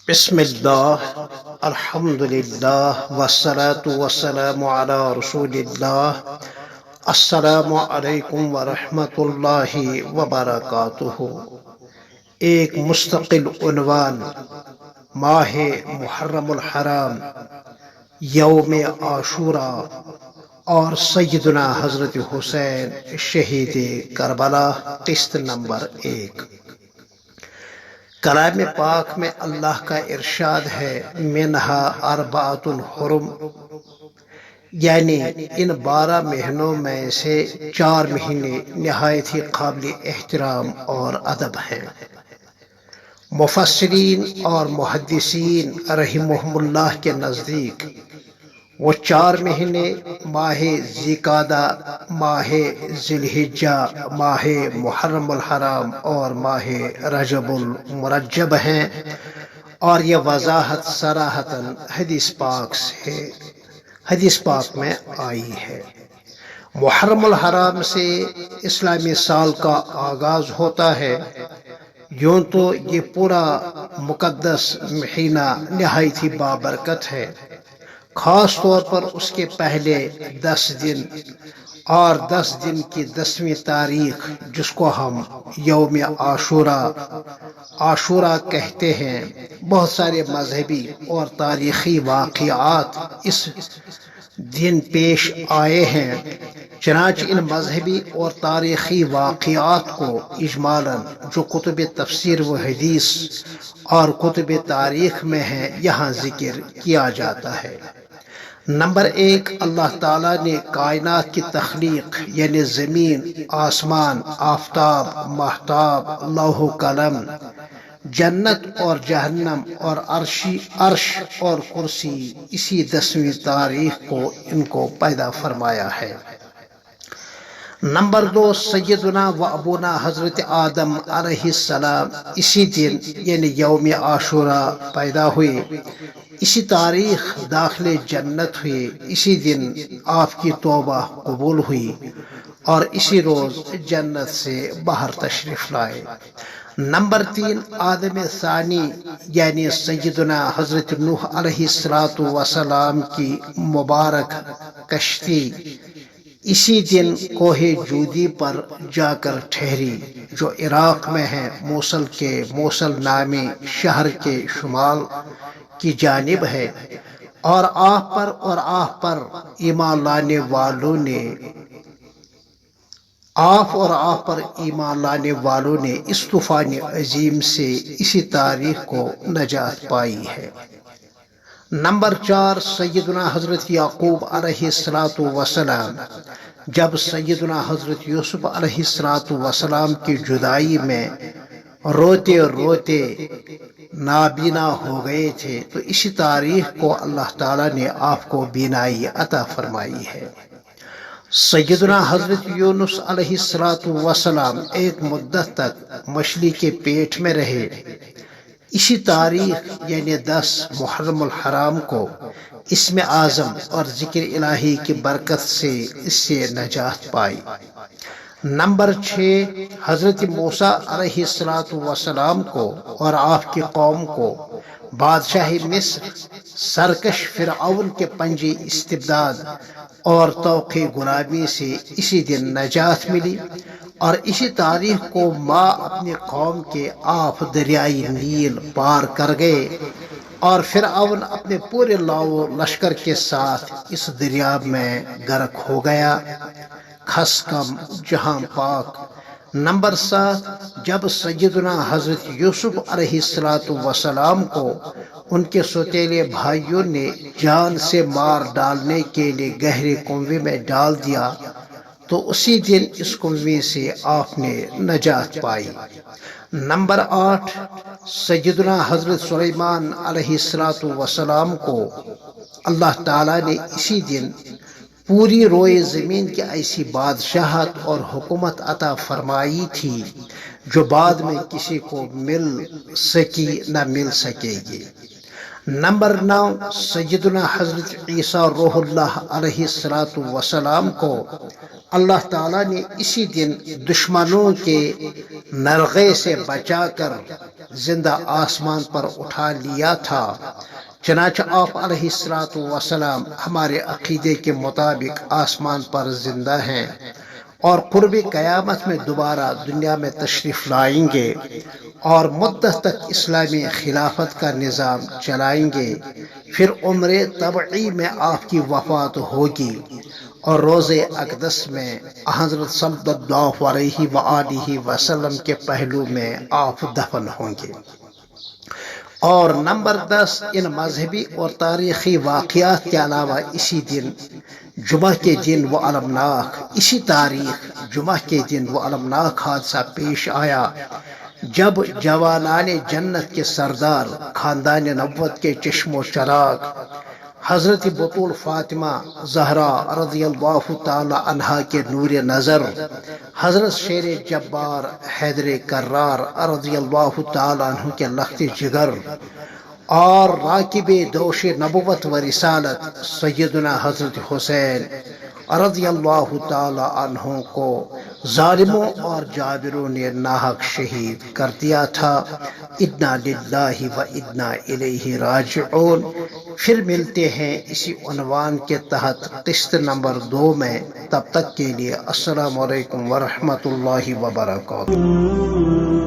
بسم اللہ الحمد للہ والصلاة والسلام علی رسول اللہ السلام علیکم ورحمۃ اللہ وبرکاتہ۔ ایک مستقل عنوان ماہ محرم الحرام، یوم عاشورا اور سیدنا حضرت حسین شھید کربلا، قسط نمبر 1۔ کلام پاک میں اللہ کا ارشاد ہے منہا اربعۃ حرم، یعنی ان 12 مہینوں میں سے 4 مہینے نہایت ہی قابل احترام اور ادب ہیں۔ مفسرین اور محدثین رحمہم اللہ کے نزدیک وہ 4 مہینے ماہ ذیقعدہ، ماہ ذی الحجہ، ماہ محرم الحرام اور ماہ رجب المرجب ہیں، اور یہ وضاحت صراحتاً حدیث پاک میں آئی ہے۔ محرم الحرام سے اسلامی سال کا آغاز ہوتا ہے۔ یوں تو یہ پورا مقدس مہینہ نہایت ہی بابرکت ہے، خاص طور پر اس کے پہلے 10 دن اور 10 دن کی 10ویں تاریخ، جس کو ہم یوم عاشورا کہتے ہیں۔ بہت سارے مذہبی اور تاریخی واقعات اس دن پیش آئے ہیں، چنانچہ ان مذہبی اور تاریخی واقعات کو اجمالاً جو کتب تفسیر و حدیث اور کتب تاریخ میں ہیں یہاں ذکر کیا جاتا ہے۔ نمبر 1، اللہ تعالیٰ نے کائنات کی تخلیق یعنی زمین، آسمان، آفتاب، ماہتاب، لوح و قلم، جنت اور جہنم اور عرش اور کرسی اسی 10ویں تاریخ کو ان کو پیدا فرمایا ہے۔ نمبر 2، سیدنا و ابونا حضرت آدم علیہ السلام اسی دن یعنی یوم عاشورا پیدا ہوئے، اسی تاریخ داخل جنت ہوئے، اسی دن آپ کی توبہ قبول ہوئی اور اسی روز جنت سے باہر تشریف لائے۔ نمبر 3، آدم ثانی یعنی سیدنا حضرت نوح علیہ السلام کی مبارک کشتی اسی دن کوہ جودی پر جا کر ٹھہری، جو عراق میں ہے، موصل نامی شہر کے شمال کی جانب ہے، اور آپ پر ایمان لانے والوں نے اس طوفان عظیم سے اسی تاریخ کو نجات پائی ہے۔ نمبر 4، سیدنا حضرت یعقوب علیہ السلام جب سیدنا حضرت یوسف علیہ السلام کی جدائی میں روتے روتے نابینا ہو گئے تھے، تو اسی تاریخ کو اللہ تعالیٰ نے آپ کو بینائی عطا فرمائی ہے۔ سیدنا حضرت یونس علیہ السلام ایک مدت تک مچھلی کے پیٹ میں رہے، اسی تاریخ یعنی 10 محرم الحرام کو اسم اعظم اور ذکر الہی کی برکت سے اس سے نجات پائی۔ نمبر 6، حضرت موسیٰ علیہ السلام کو اور آپ کی قوم کو بادشاہ مصر سرکش فرعون کے پنجے استبداد اور توق غلامی سے اسی دن نجات ملی، اور اسی تاریخ کو ماں اپنی قوم کے آپ دریائے نیل پار کر گئے، اور فرعون اپنے پورے لاؤ لشکر کے ساتھ اس دریا میں غرق ہو گیا۔ کھس کم جہاں پاک۔ نمبر 7، جب سیدنا حضرت یوسف علیہ السلام کو ان کے سوتیلے بھائیوں نے جان سے مار ڈالنے کے لیے گہرے کنویں میں ڈال دیا، تو اسی دن اس کنویں سے آپ نے نجات پائی۔ نمبر 8، سیدنا حضرت سلیمان علیہ السلام کو اللہ تعالیٰ نے اسی دن پوری روئے زمین کی ایسی بادشاہت اور حکومت عطا فرمائی تھی جو بعد میں کسی کو مل سکے گی۔ نمبر 9، سیدنا حضرت عیسیٰ روح اللہ علیہ السلام کو اللہ تعالیٰ نے اسی دن دشمنوں کے نرغے سے بچا کر زندہ آسمان پر اٹھا لیا تھا۔ چنانچہ آپ علیہ السلام ہمارے عقیدے کے مطابق آسمان پر زندہ ہیں اور قرب قیامت میں دوبارہ دنیا میں تشریف لائیں گے اور مدت تک اسلامی خلافت کا نظام چلائیں گے۔ پھر عمر طبعی میں آپ کی وفات ہوگی اور روز اقدس میں حضرت صلی اللہ علیہ وآلہ وسلم کے پہلو میں آپ دفن ہوں گے۔ اور نمبر 10، ان مذہبی اور تاریخی واقعات کے علاوہ اسی دن جمعہ کے دن وہ اسی تاریخ جمعہ کے دن وہ المناک حادثہ پیش آیا جب جوانان جنت کے سردار، خاندان نبوت کے چشم و چراغ، حضرت بطول فاطمہ زہرا رضی اللہ تعالی عنہا کے نور نظر، حضرت شیر جبار حیدر کرار رضی اللہ تعالی عنہ کے لخت جگر، اور راکب دوش نبوت و رسالت سیدنا حضرت حسین رضی اللہ تعالی عنہ کو ظالموں اور جابروں نے ناحق شہید کر دیا تھا۔ انا للہ و انا الیہ راجعون۔ پھر ملتے ہیں اسی عنوان کے تحت قسط نمبر 2 میں، تب تک کے لیے السلام علیکم ورحمۃ اللہ وبرکاتہ۔